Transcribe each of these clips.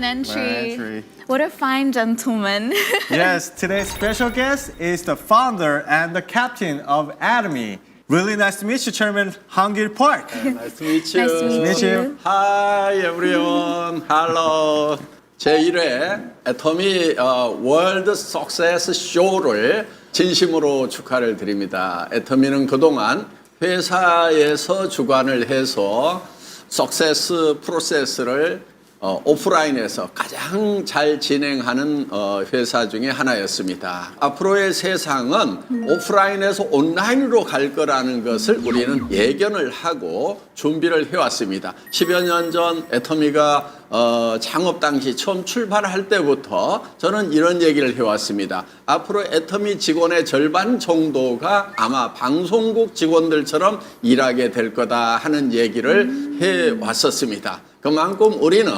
entry. entry. What a fine gentleman. Yes, today's special guest is the founder and the captain of Atomy. Really nice to meet you, Chairman Hangil Park. Nice to meet you. Nice to meet you. Hi everyone. Hello. 제1회 애터미 월드 석세스 쇼를 진심으로 축하를 드립니다. 애터미는 그동안 회사에서 주관을 해서 석세스 프로세스를 오프라인에서 가장 잘 진행하는 회사 중에 하나였습니다. 앞으로의 세상은 오프라인에서 온라인으로 갈 거라는 것을 우리는 예견을 하고 준비를 해왔습니다. 10여 년 전 애터미가 창업 당시 처음 출발할 때부터 저는 이런 얘기를 해왔습니다. 앞으로 애터미 직원의 절반 정도가 아마 방송국 직원들처럼 일하게 될 거다 하는 얘기를 해왔었습니다. 그만큼 우리는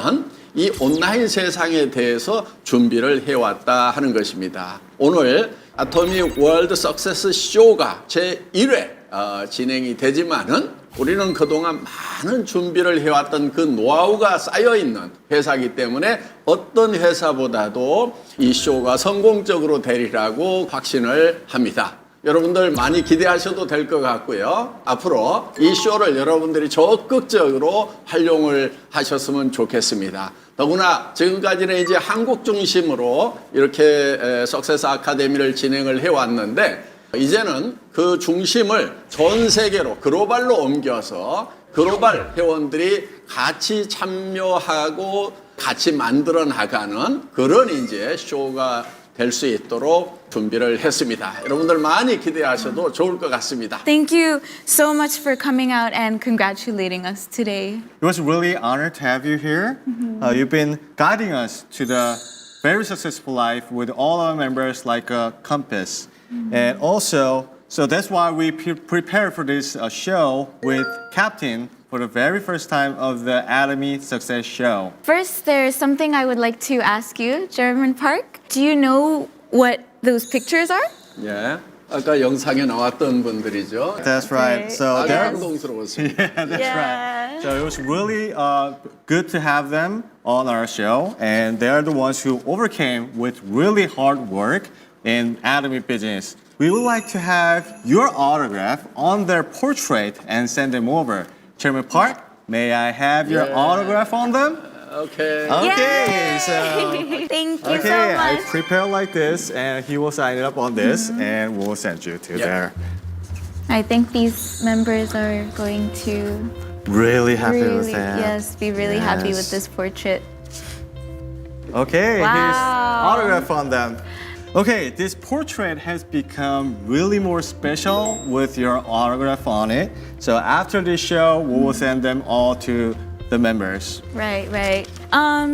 이 온라인 세상에 대해서 준비를 해왔다 하는 것입니다. 오늘 애터미 월드 석세스 쇼가 제1회 진행이 되지만은 우리는 그동안 많은 준비를 해왔던 그 노하우가 쌓여있는 회사이기 때문에 어떤 회사보다도 이 쇼가 성공적으로 되리라고 확신을 합니다. 여러분들 많이 기대하셔도 될 것 같고요. 앞으로 이 쇼를 여러분들이 적극적으로 활용을 하셨으면 좋겠습니다. 더구나 지금까지는 이제 한국 중심으로 이렇게 석세스 아카데미를 진행을 해왔는데 이제는 그 중심을 전 세계로 글로벌로 옮겨서 글로벌 회원들이 같이 참여하고 같이 만들어 나가는 그런 이제 쇼가 될 수 있도록 준비를 했습니다. 여러분들 많이 기대하셔도 좋을 것 같습니다. Thank you so much for coming out and congratulating us today. It was really honored to have you here. You've been guiding us to the very successful life with all our members like a compass. And also, so that's why we prepared for this show with Captain for the very first time of the Atomy Success Show. First, there's something I would like to ask you, German Park. Do you know what those pictures are? 예, 아까 영상에 나왔던 분들이죠. That's right. Okay. So 아주 they're 감동스러웠습니다. yeah, that's Yeah. right. So it was really good to have them on our show, and they are the ones who overcame with really hard work in Atomy business. We would like to have your autograph on their portrait and send them over. Chairman Park, may I have your Yeah. autograph on them? 오케이. Okay, so Thank you okay, so I much. prepare like this, and he will sign it up on this, and we'll send you to there. I think these members are going to Really happy with really, that. yes, be really happy with Yes. this portrait. Okay, Wow. here's autograph on them. Okay, this portrait has become really more special with your autograph on it. So after this show, we will send them all to the members. Right, right.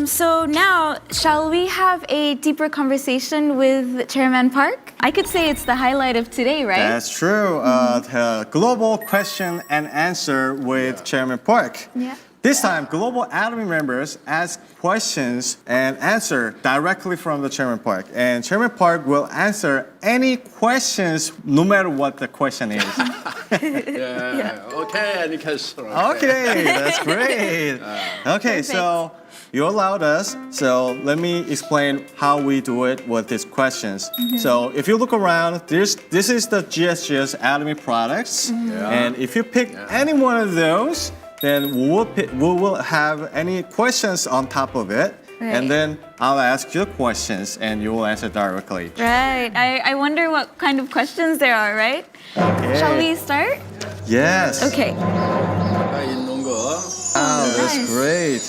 So now, shall we have a deeper conversation with Chairman Park? I could say it's the highlight of today, right? That's true. The global question and answer with Chairman Park. Yeah. This time, Global Atomy members ask questions and answer directly from the Chairman Park. And Chairman Park will answer any questions, no matter what the question is. 예, 오케이, 애니케이션. Okay, that's great. Okay, so you allowed us. So let me explain how we do it with these questions. So if you look around, this is the GSGS Atomy products. And if you pick any one of those, then we will have any questions on top of it. Right. And then I'll ask you questions and you will answer directly. Right. I wonder what kind of questions there are, right? Okay. Shall we start? Yes. Okay. 아까 있는 거. Wow, that's Nice. great.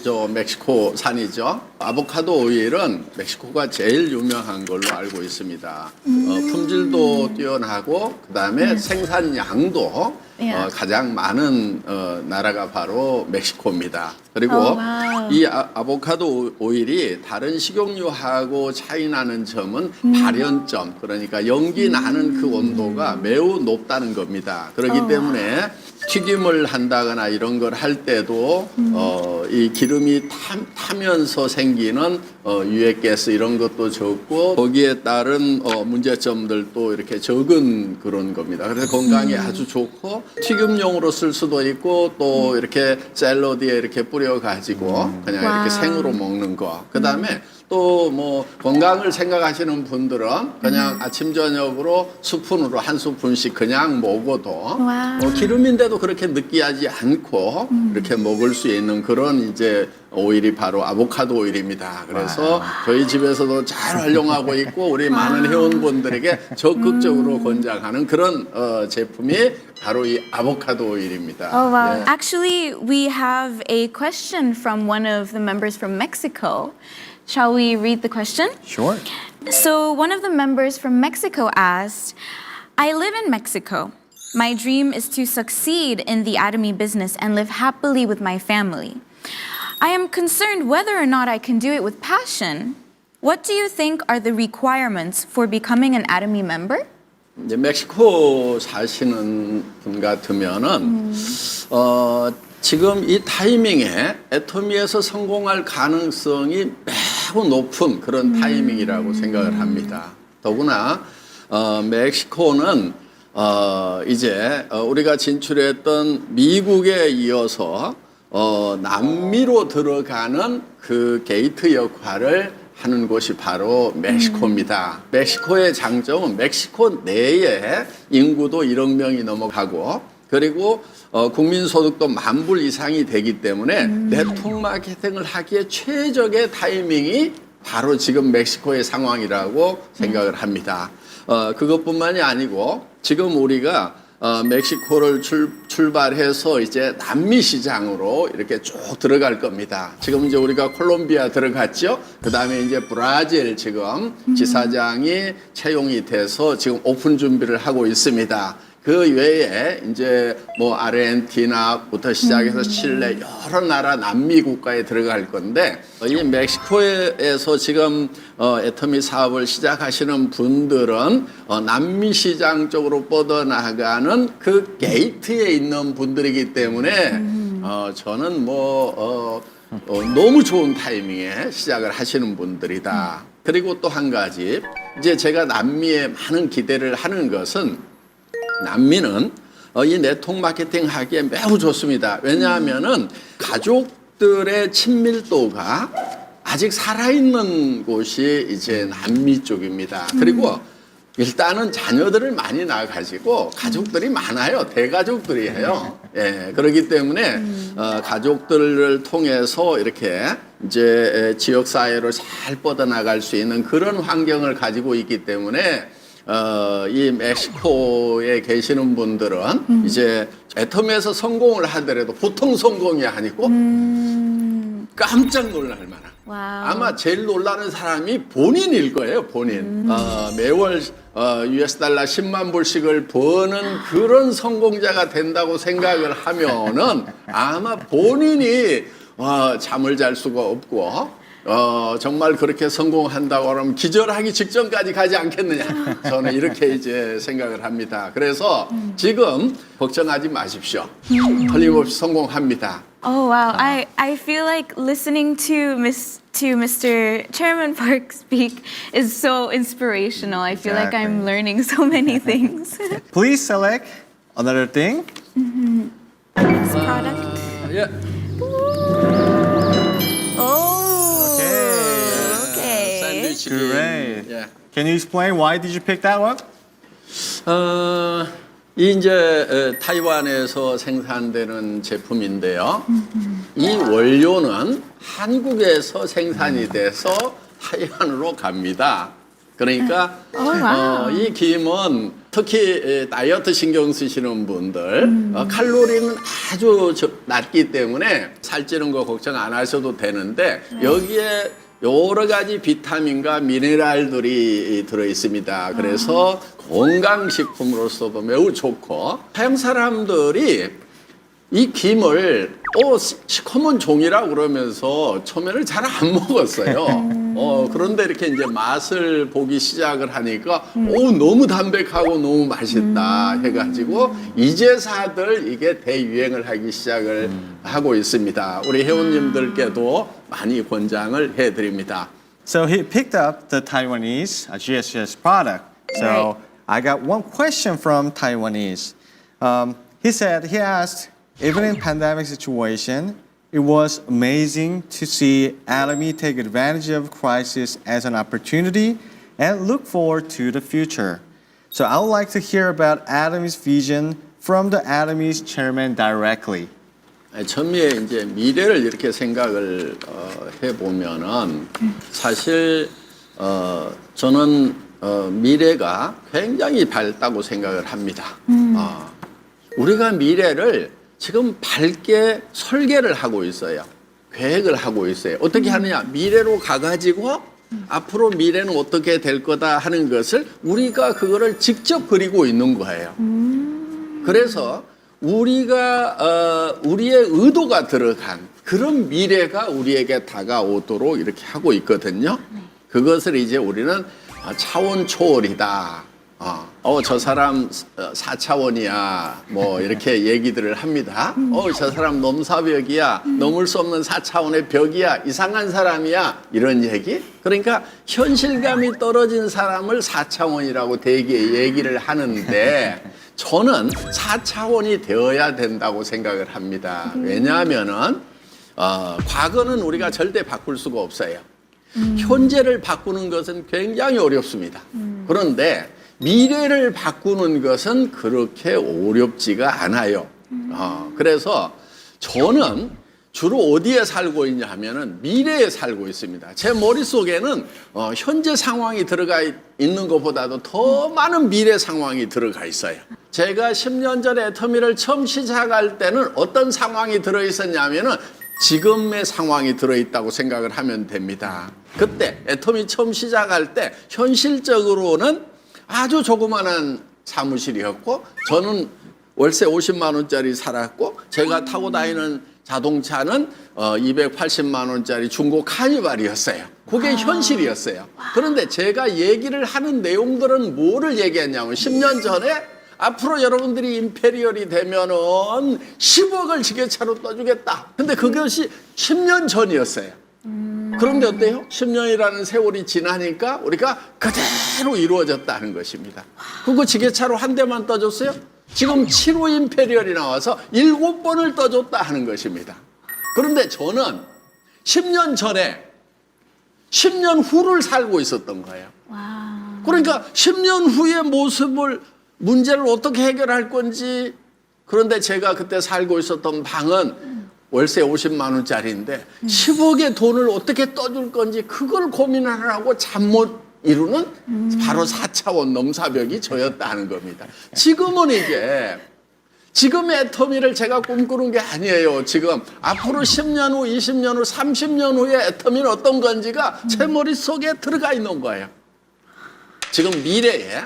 저 멕시코 산이죠. 아보카도 오일은 멕시코가 제일 유명한 걸로 알고 있습니다. 품질도 뛰어나고 그다음에 생산량도 Yeah. 가장 많은 나라가 바로 멕시코입니다. 그리고 와우. 이 아보카도 오일이 다른 식용유하고 차이 나는 점은 발연점, 그러니까 연기 나는 그 온도가 매우 높다는 겁니다. 그렇기 때문에 튀김을 한다거나 이런 걸 할 때도 이 기름이 타면서 생기는 유해가스 이런 것도 적고 거기에 따른 문제점들도 이렇게 적은 그런 겁니다. 그래서 건강에 아주 좋고 튀김용으로 쓸 수도 있고 또 이렇게 샐러드에 이렇게 뿌려 가지고 그냥 와우. 이렇게 생으로 먹는 거. 그다음에 또 뭐 건강을 생각하시는 분들은 그냥 아침 저녁으로 스푼으로 한 스푼씩 그냥 먹어도 와우. 기름인데도 그렇게 느끼하지 않고 이렇게 먹을 수 있는 그런 이제 오일이 바로 아보카도 오일입니다. 그래서 저희 집에서도 잘 활용하고 있고 우리 많은 회원분들에게 적극적으로 권장하는 그런 제품이 바로 이 아보카도 오일입니다. Oh, wow. 네. Actually, we have a question from one of the members from Mexico. Shall we read the question? Sure. So, one of the members from Mexico asked, I live in Mexico. My dream is to succeed in the Atomy business and live happily with my family. I am concerned whether or not I can do it with passion. What do you think are the requirements for becoming an Atomy member? 이제 멕시코 사시는 분 같으면은 지금 이 타이밍에 애터미에서 성공할 가능성이 매우 높은 그런 타이밍이라고 생각을 합니다. 더구나 멕시코는 이제 우리가 진출했던 미국에 이어서 남미로 들어가는 그 게이트 역할을 하는 곳이 바로 멕시코입니다. 멕시코의 장점은 멕시코 내에 인구도 1억 명이 넘어가고 그리고 국민소득도 10,000불 이상이 되기 때문에 네트워크 마케팅을 하기에 최적의 타이밍이 바로 지금 멕시코의 상황이라고 생각을 합니다. 그것뿐만이 아니고 지금 우리가 멕시코를 출발해서 이제 남미 시장으로 이렇게 쭉 들어갈 겁니다. 지금 이제 우리가 콜롬비아 들어갔죠. 그 다음에 이제 브라질 지금 지사장이 채용이 돼서 지금 오픈 준비를 하고 있습니다. 그 외에 이제 뭐 아르헨티나부터 시작해서 칠레 여러 나라 남미 국가에 들어갈 건데 이 멕시코에서 지금 애터미 사업을 시작하시는 분들은 남미 시장 쪽으로 뻗어나가는 그 게이트에 있는 분들이기 때문에 저는 너무 좋은 타이밍에 시작을 하시는 분들이다. 그리고 또 한 가지 이제 제가 남미에 많은 기대를 하는 것은 남미는 이 네트워크 마케팅 하기에 매우 좋습니다. 왜냐하면은 가족들의 친밀도가 아직 살아있는 곳이 이제 남미 쪽입니다. 그리고 일단은 자녀들을 많이 낳아가지고 가족들이 많아요. 대가족들이에요. 예, 그렇기 때문에 가족들을 통해서 이렇게 이제 지역사회로 잘 뻗어나갈 수 있는 그런 환경을 가지고 있기 때문에 이 멕시코에 계시는 분들은 이제 애터미에서 성공을 하더라도 보통 성공이 아니고 깜짝 놀랄 만한 와우. 아마 제일 놀라는 사람이 본인일 거예요. 본인 매월 US 달러 10만 불씩을 버는 그런 성공자가 된다고 생각을 하면은 아마 본인이 잠을 잘 수가 없고 정말 그렇게 성공한다고 하면 기절하기 직전까지 가지 않겠느냐. 저는 이렇게 이제 생각을 합니다. 그래서 지금 걱정하지 마십시오. 틀림없이 성공합니다. Oh wow! I feel like listening to Mr. Chairman Park speak is so inspirational. I feel like I'm Exactly. learning so many things. Please select another thing. Next product. 예. Oh. Okay. 샌드위치. Great. 예. Can you explain why did you pick that one? 이 이제 타이완에서 생산되는 제품인데요. 이 원료는 한국에서 생산이 돼서 타이완으로 갑니다. 그러니까 와우. 이 김은 특히 다이어트 신경 쓰시는 분들 칼로리는 아주 낮기 때문에 살찌는 거 걱정 안 하셔도 되는데 여기에 여러 가지 비타민과 미네랄들이 들어 있습니다. 그래서 건강식품으로서도 매우 좋고 서양 사람들이 이 김을 시커먼 종이라 그러면서 처음에는 잘 안 먹었어요. 그런데 이렇게 이제 맛을 보기 시작을 하니까 너무 담백하고 너무 맛있다 해가지고 이제사들 이게 대유행을 하기 시작을 하고 있습니다. 우리 회원님들께도 많이 권장을 해드립니다. So he picked up the Taiwanese GSGS product. So Right. I got one question from Taiwanese. He asked, even in pandemic situation, it was amazing to see Atomy take advantage of crisis as an opportunity and look forward to the future. So I would like to hear about Atomy's vision from the Atomy's chairman directly. 처음에 이제 미래를 이렇게 생각을 해보면은 사실 저는 미래가 굉장히 밝다고 생각을 합니다. 우리가 미래를 지금 밝게 설계를 하고 있어요. 계획을 하고 있어요. 어떻게 하느냐? 미래로 가가지고 앞으로 미래는 어떻게 될 거다 하는 것을 우리가 그거를 직접 그리고 있는 거예요. 그래서 우리가 우리의 의도가 들어간 그런 미래가 우리에게 다가오도록 이렇게 하고 있거든요. 그것을 이제 우리는 차원 초월이다. 저 사람 4차원이야. 뭐 이렇게 얘기들을 합니다. 저 사람 넘사벽이야. 넘을 수 없는 4차원의 벽이야. 이상한 사람이야. 이런 얘기. 그러니까 현실감이 떨어진 사람을 4차원이라고 되게 얘기를 하는데 저는 4차원이 되어야 된다고 생각을 합니다. 왜냐하면은 과거는 우리가 절대 바꿀 수가 없어요. 현재를 바꾸는 것은 굉장히 어렵습니다. 그런데 미래를 바꾸는 것은 그렇게 어렵지가 않아요. 그래서 저는 주로 어디에 살고 있냐 하면은 미래에 살고 있습니다. 제 머릿속에는 현재 상황이 들어가 있는 것보다도 더 많은 미래 상황이 들어가 있어요. 제가 10년 전에 애터미를 처음 시작할 때는 어떤 상황이 들어있었냐면은 지금의 상황이 들어있다고 생각을 하면 됩니다. 그때 애터미 처음 시작할 때 현실적으로는 아주 조그마한 사무실이었고 저는 월세 50만 원짜리 살았고 제가 타고 다니는 자동차는 280만 원짜리 중고 카니발이었어요. 그게 현실이었어요. 그런데 제가 얘기를 하는 내용들은 뭐를 얘기했냐면 10년 전에 앞으로 여러분들이 임페리얼이 되면은 10억을 지게차로 떠주겠다. 근데 그것이 10년 전이었어요. 그런데 어때요? 10년이라는 세월이 지나니까 우리가 그대로 이루어졌다는 것입니다. 그거 지게차로 한 대만 떠줬어요? 지금 7호 임페리얼이 나와서 7번을 떠줬다 하는 것입니다. 그런데 저는 10년 전에 10년 후를 살고 있었던 거예요. 그러니까 10년 후의 모습을 문제를 어떻게 해결할 건지 그런데 제가 그때 살고 있었던 방은 월세 50만 원짜리인데 10억의 돈을 어떻게 떠줄 건지 그걸 고민하느라고 잠 못 이루는 바로 4차원 넘사벽이 저였다는 겁니다. 지금은 이제 지금의 애터미를 제가 꿈꾸는 게 아니에요. 지금 앞으로 10년 후, 20년 후, 30년 후에 애터미는 어떤 건지가 제 머릿속에 들어가 있는 거예요. 지금 미래에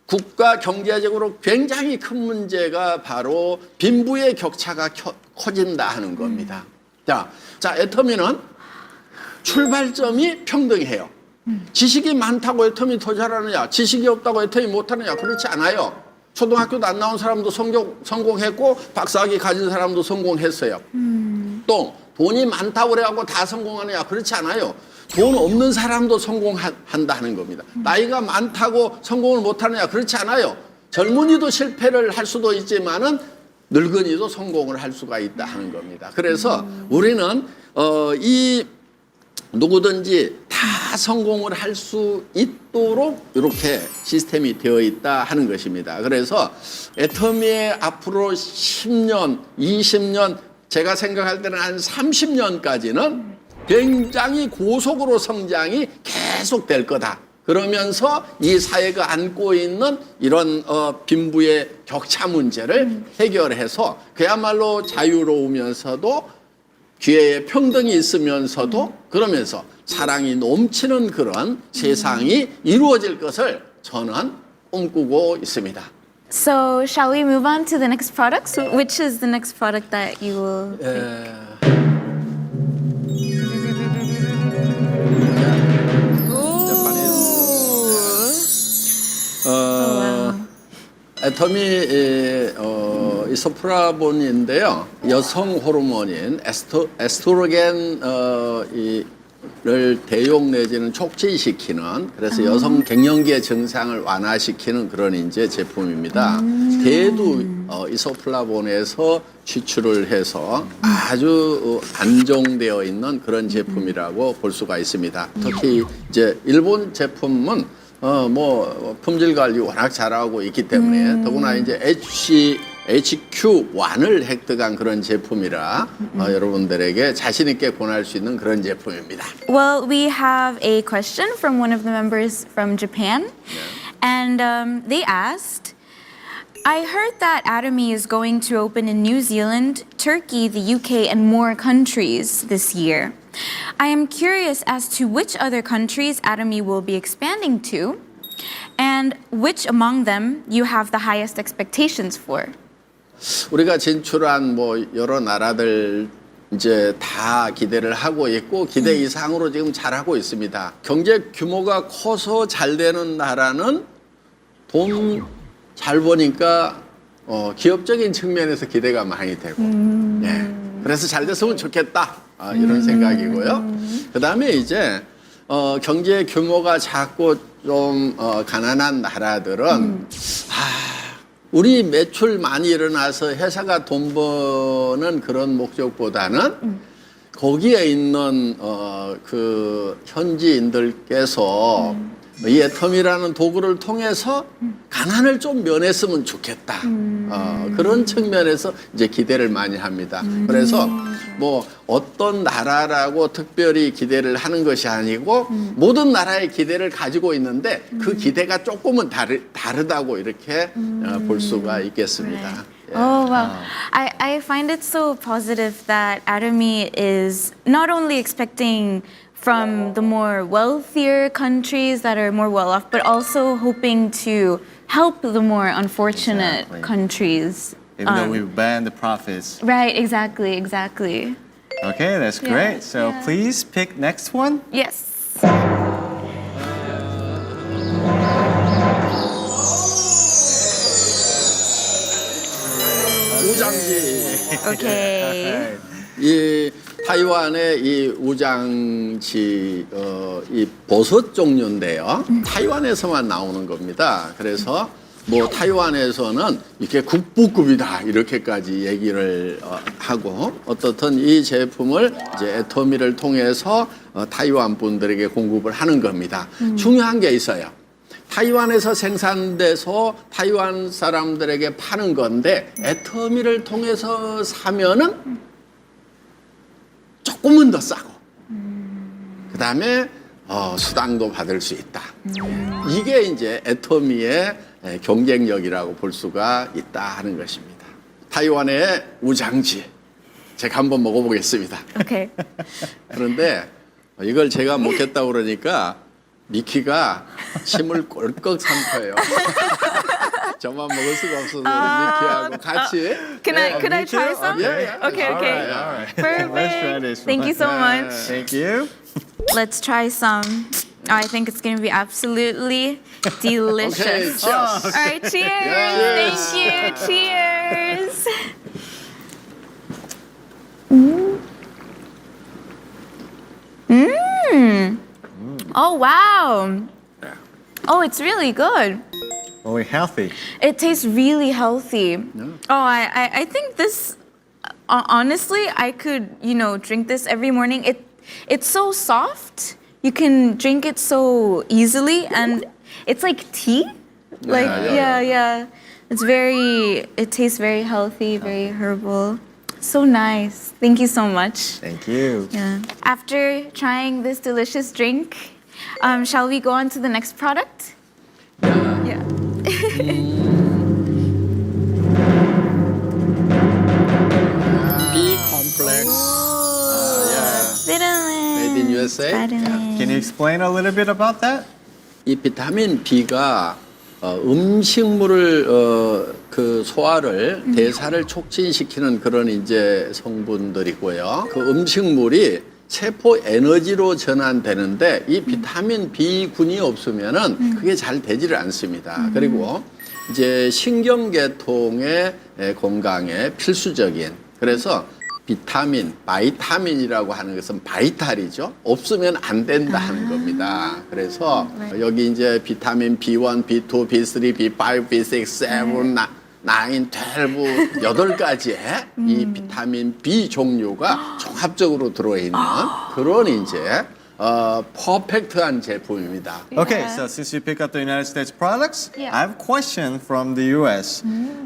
국가 경제적으로 굉장히 큰 문제가 바로 빈부의 격차가 커진다 하는 겁니다. 자, 애터미는 출발점이 평등해요. 지식이 많다고 애터미 더 잘하느냐, 지식이 없다고 애터미 못하느냐, 그렇지 않아요. 초등학교도 안 나온 사람도 성공했고 박사학위 가진 사람도 성공했어요. 또 돈이 많다고 그래갖고 다 성공하느냐, 그렇지 않아요. 돈 없는 사람도 성공한다는 겁니다. 나이가 많다고 성공을 못하느냐, 그렇지 않아요. 젊은이도 실패를 할 수도 있지만은 늙은이도 성공을 할 수가 있다 하는 겁니다. 그래서 우리는 누구든지 다 성공을 할 수 있도록 이렇게 시스템이 되어 있다 하는 것입니다. 그래서 애터미의 앞으로 10년, 20년, 제가 생각할 때는 한 30년까지는 굉장히 고속으로 성장이 계속 될 거다. 그러면서 이 사회가 안고 있는 이런 빈부의 격차 문제를 해결해서 그야말로 자유로우면서도 기회의 평등이 있으면서도 그러면서 사랑이 넘치는 그런 세상이 이루어질 것을 저는 꿈꾸고 있습니다. So, shall we move on to the next product? So, which is the next product that you will pick? 애터미 이소프라본인데요. 여성 호르몬인 에스트로겐 를 대용 내지는 촉진시키는 그래서 여성 갱년기의 증상을 완화시키는 그런 이제 제품입니다. 대두 이소플라본에서 취출을 해서 아주 안정되어 있는 그런 제품이라고 볼 수가 있습니다. 특히 이제 일본 제품은 뭐 품질 관리 워낙 잘하고 있기 때문에 더구나 이제 HQ1을 획득한 그런 제품이라 여러분들에게 자신 있게 권할 수 있는 그런 제품입니다. Well, we have a question from one of the members from Japan. And they asked, I heard that Atomy is going to open in New Zealand, Turkey, the UK, and more countries this year. I am curious as to which other countries Atomy will be expanding to, and which among them you have the highest expectations for. 우리가 진출한 뭐 여러 나라들 이제 다 기대를 하고 있고 기대 이상으로 지금 잘하고 있습니다. 경제 규모가 커서 잘 되는 나라는 돈 잘 버니까 기업적인 측면에서 기대가 많이 되고 예. 그래서 잘 됐으면 좋겠다 이런 생각이고요. 그다음에 이제 경제 규모가 작고 좀 가난한 나라들은 우리 매출 많이 일어나서 회사가 돈 버는 그런 목적보다는 거기에 있는 그 현지인들께서 이 애텀이라는 도구를 통해서 가난을 좀 면했으면 좋겠다. 그런 측면에서 이제 기대를 많이 합니다. 그래서 뭐 어떤 나라라고 특별히 기대를 하는 것이 아니고 모든 나라의 기대를 가지고 있는데 그 기대가 조금은 다르다고 이렇게 볼 수가 있겠습니다. Oh, wow. I find it so positive that Atomy is not only expecting from the more wealthier countries that are more well off, but also hoping to help the more unfortunate Exactly. countries. Even though we ban the profits. Right, exactly. Okay, that's great. So please pick next one. Yes. 우장지. Okay. 이 타이완의 이 우장지 이 버섯 종류인데요. 타이완에서만 나오는 겁니다. 그래서 뭐 타이완에서는 이렇게 국보급이다 이렇게까지 얘기를 하고 어떻든 이 제품을 이제 애터미를 통해서 타이완 분들에게 공급을 하는 겁니다. 중요한 게 있어요. 타이완에서 생산돼서 타이완 사람들에게 파는 건데 애터미를 통해서 사면은 조금은 더 싸고 그다음에 수당도 받을 수 있다. 이게 이제 애터미의 경쟁력이라고 볼 수가 있다 하는 것입니다. 타이완의 우장지 제가 한번 먹어보겠습니다. Okay. 그런데 이걸 제가 먹겠다고 그러니까 미키가 침을 꼴꺽 삼켜요. 저만 먹을 수가 없어서 미키하고 같이. Could I me try too? some? Yeah. Okay. All right. Perfect. Let's try this Thank one. you so much. Thank you. Let's try some. Oh, I think it's going to be absolutely delicious. Okay, cheers. All right, cheers. Yes. Thank you. Cheers. Oh, wow. Oh, it's really good. Only healthy. It tastes really healthy. Oh, I think this, honestly, I could, drink this every morning. It's so soft. You can drink it so easily, and it's like tea. Yeah. It tastes very healthy, very herbal. So nice. Thank you so much. Thank you. Yeah. After trying this delicious drink, shall we go on to the next product? Yeah. B complex. Vitamin. Made in USA. Vitamin. Can you explain a little bit about that? 이 비타민 B가 음식물을 그 소화를 대사를 촉진시키는 그런 이제 성분들이고요. 그 음식물이 세포 에너지로 전환되는데 이 비타민 B군이 없으면은 그게 잘 되지를 않습니다. 그리고 이제 신경계통의 건강에 필수적인 그래서 비타민, 바이타민이라고 하는 것은 바이탈이죠. 없으면 안 된다 하는 겁니다. 그래서 여기 이제 비타민 B1, B2, B3, B5, B6, 7, 9, 12, 8가지의 이 비타민 B 종류가 종합적으로 들어있는 그런 이제 퍼펙트한 제품입니다. Okay, so since you pick up the United States products, Yeah. I have a question from the US.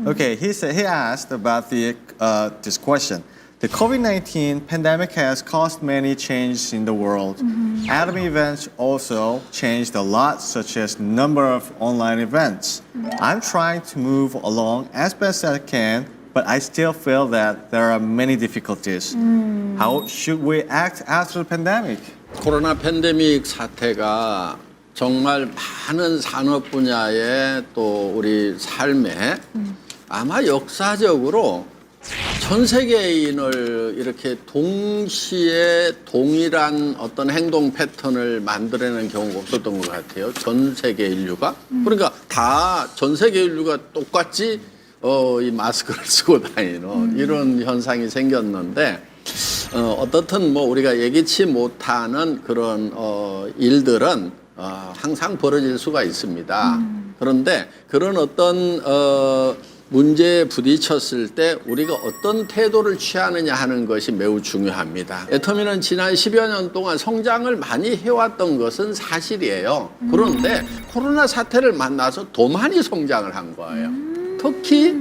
Okay, he asked about this question. The COVID-19 pandemic has caused many changes in the world. Atom events also changed a lot, such as number of online events. I'm trying to move along as best as I can, but I still feel that there are many difficulties. How should we act after the pandemic? 코로나 팬데믹 사태가 정말 많은 산업 분야에 또 우리 삶에 아마 역사적으로 전 세계인을 이렇게 동시에 동일한 어떤 행동 패턴을 만들어내는 경우가 없었던 것 같아요. 전 세계 인류가. 그러니까 다 전 세계 인류가 똑같이 이 마스크를 쓰고 다니는 이런 현상이 생겼는데 어떻든 뭐 우리가 예기치 못하는 그런 일들은 항상 벌어질 수가 있습니다. 그런데 그런 어떤 문제에 부딪혔을 때 우리가 어떤 태도를 취하느냐 하는 것이 매우 중요합니다. 애터미는 지난 10여 년 동안 성장을 많이 해왔던 것은 사실이에요. 그런데 코로나 사태를 만나서 더 많이 성장을 한 거예요. 특히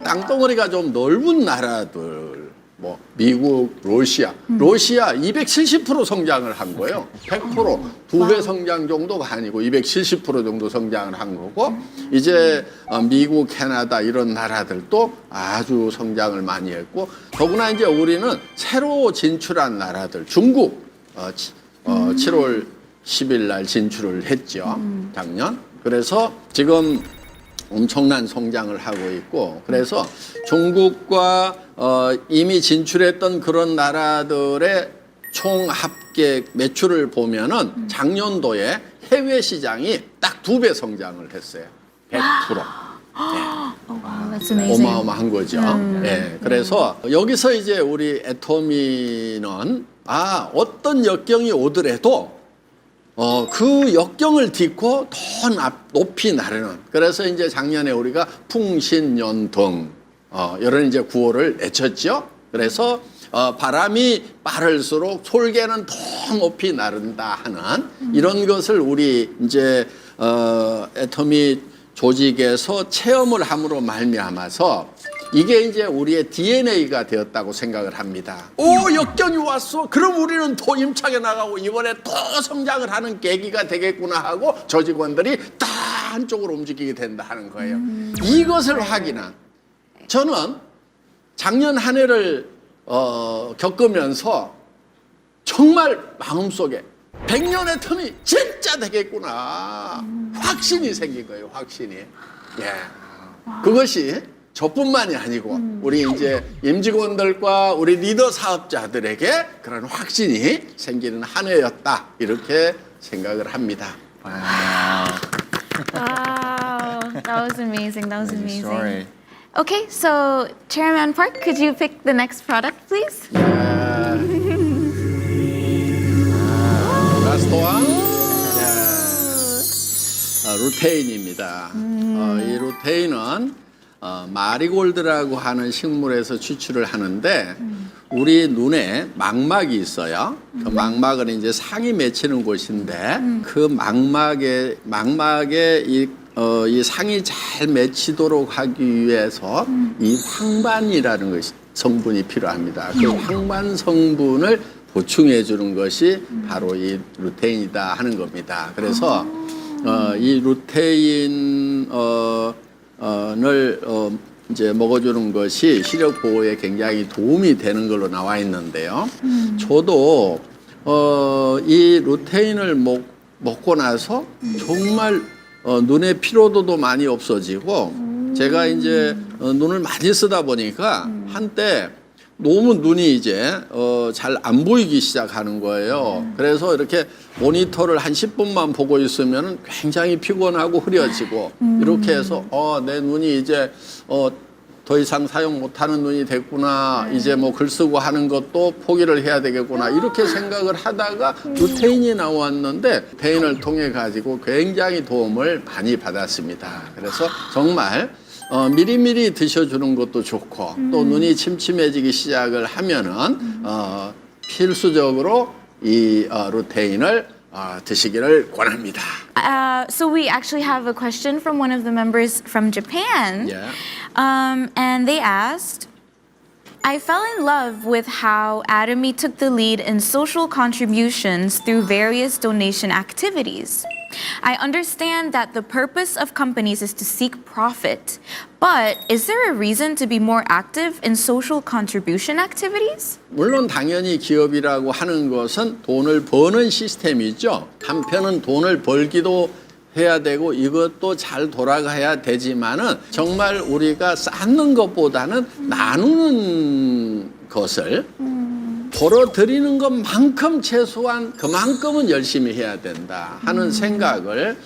땅덩어리가 좀 넓은 나라들 뭐 미국, 러시아 270% 성장을 한 거예요. 100% 2배 성장 정도가 아니고 270% 정도 성장을 한 거고 이제 미국, 캐나다 이런 나라들도 아주 성장을 많이 했고 더구나 이제 우리는 새로 진출한 나라들 중국 7월 10일 날 진출을 했죠. 작년. 그래서 지금 엄청난 성장을 하고 있고 그래서 중국과 이미 진출했던 그런 나라들의 총 합계 매출을 보면은 작년도에 해외 시장이 딱 2배 성장을 했어요. 100%. Oh, wow, that's amazing. 어마어마한 거죠. 예. 그래서 여기서 이제 우리 애터미는 어떤 역경이 오더라도 그 역경을 딛고 더 높이 나르는. 그래서 이제 작년에 우리가 풍신연등 이런 이제 구호를 외쳤죠. 그래서 바람이 빠를수록 솔개는 더 높이 나른다 하는 이런 것을 우리 이제 애터미 조직에서 체험을 함으로 말미암아서 이게 이제 우리의 DNA가 되었다고 생각을 합니다. 역경이 왔어. 그럼 우리는 더 힘차게 나가고 이번에 더 성장을 하는 계기가 되겠구나 하고 저 직원들이 다 한쪽으로 움직이게 된다 하는 거예요. 이것을 확인한 저는 작년 한 해를 겪으면서 정말 마음속에 100년의 텀이 진짜 되겠구나 확신이 생긴 거예요. 확신이. 예. 그것이 저뿐만이 아니고 우리 이제 임직원들과 우리 리더 사업자들에게 그런 확신이 생기는 한 해였다 이렇게 생각을 합니다. Wow, that was amazing. That was Amazing amazing. story. Okay, so Chairman Park, could you pick the next product, please? 라스트 원. 루테인입니다. 이 루테인은 마리골드라고 하는 식물에서 추출을 하하는데 우리 눈에 망막이 있어요. 그 망막은 이제 상이 맺히는 곳인데 그 망막에 이 상이 잘 맺히도록 하기 위해서 이 황반이라는 것이 성분이 필요합니다. 그 황반 성분을 보충해 주는 것이 바로 이 루테인이다 하는 겁니다. 그래서 이 루테인 을 이제 먹어주는 것이 시력 보호에 굉장히 도움이 되는 걸로 나와 있는데요. 저도 이 루테인을 먹고 나서 정말 눈의 피로도도 많이 없어지고 제가 이제 눈을 많이 쓰다 보니까 한때 너무 눈이 이제 잘 안 보이기 시작하는 거예요. 그래서 이렇게 모니터를 한 10분만 보고 있으면 굉장히 피곤하고 흐려지고 이렇게 해서 내 눈이 이제 더 이상 사용 못하는 눈이 됐구나. 이제 뭐 글 쓰고 하는 것도 포기를 해야 되겠구나. 이렇게 생각을 하다가 루테인이 나왔는데 루테인을 통해 가지고 굉장히 도움을 많이 받았습니다. 그래서 정말 미리미리 드셔주는 것도 좋고 또 눈이 침침해지기 시작을 하면은 필수적으로 이 루테인을 드시기를 권합니다. So we actually have a question from one of the members from Japan. Yeah. And they asked, I fell in love with how Atomy took the lead in social contributions through various donation activities. I understand that the purpose of companies is to seek profit, but is there a reason to be more active in social contribution activities? 물론 당연히 기업이라고 하는 것은 돈을 버는 시스템이죠. 한편은 돈을 벌기도 해야 되고 이것도 잘 돌아가야 되지만은 정말 우리가 쌓는 것보다는 나누는 것을 벌어들이는 것만큼 최소한 그만큼은 열심히 해야 된다 하는 생각을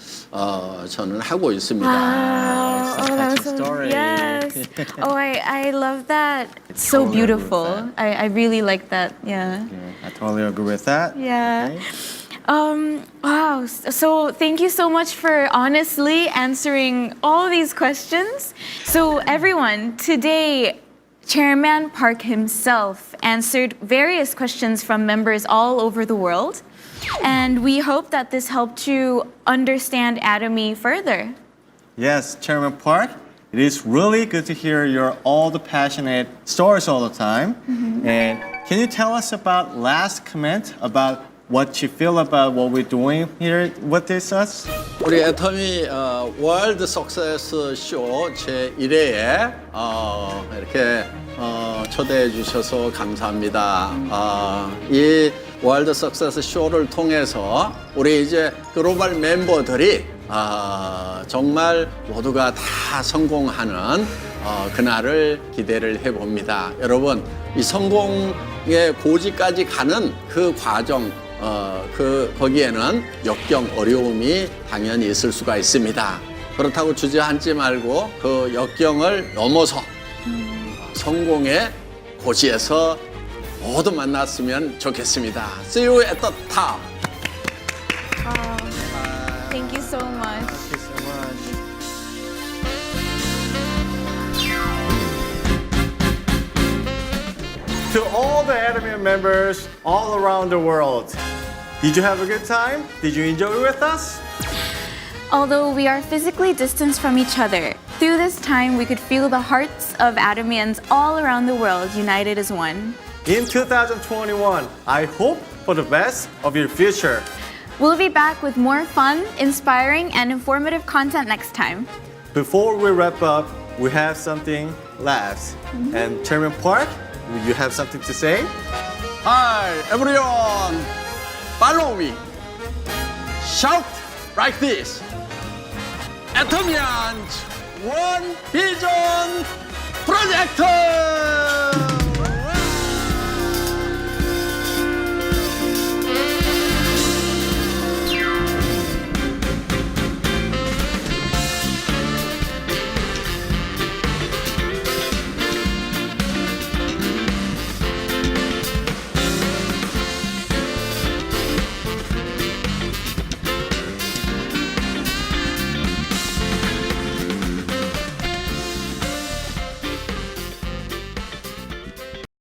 저는 하고 있습니다. Wow. Oh, that was touching so, story. yes. Oh, I love that. It's so Totally agree with beautiful. that. I really like that. Yeah. I totally agree with that. Yeah. Okay. Wow. So thank you so much for honestly answering all these questions. So everyone, today, Chairman Park himself answered various questions from members all over the world. And we hope that this helped you understand Atomy further. Yes, Chairman Park, it is really good to hear your all the passionate stories all the time. And can you tell us about last comment about what you feel about what we're doing here with this us? 우리 애터미 월드 석세스 쇼 제1회에 이렇게 초대해 주셔서 감사합니다. 이 월드 석세스 쇼를 통해서 우리 이제 글로벌 멤버들이 정말 모두가 다 성공하는 그날을 기대를 해봅니다. 여러분, 이 성공의 고지까지 가는 그 과정 거기에는 역경 어려움이 당연히 있을 수가 있습니다. 그렇다고 주저앉지 말고 그 역경을 넘어서 성공의 고지에서 모두 만났으면 좋겠습니다. See you at the top. Thank you so much. Thank you so much. To all the Atomy members all around the world, did you have a good time? Did you enjoy with us? Although we are physically distanced from each other, through this time we could feel the hearts of Atomians all around the world united as one. In 2021, I hope for the best of your future. We'll be back with more fun, inspiring, and informative content next time. Before we wrap up, we have something last. And Chairman Park, you have something to say? Hi everyone, follow me. Shout like this. Atomians, one vision project.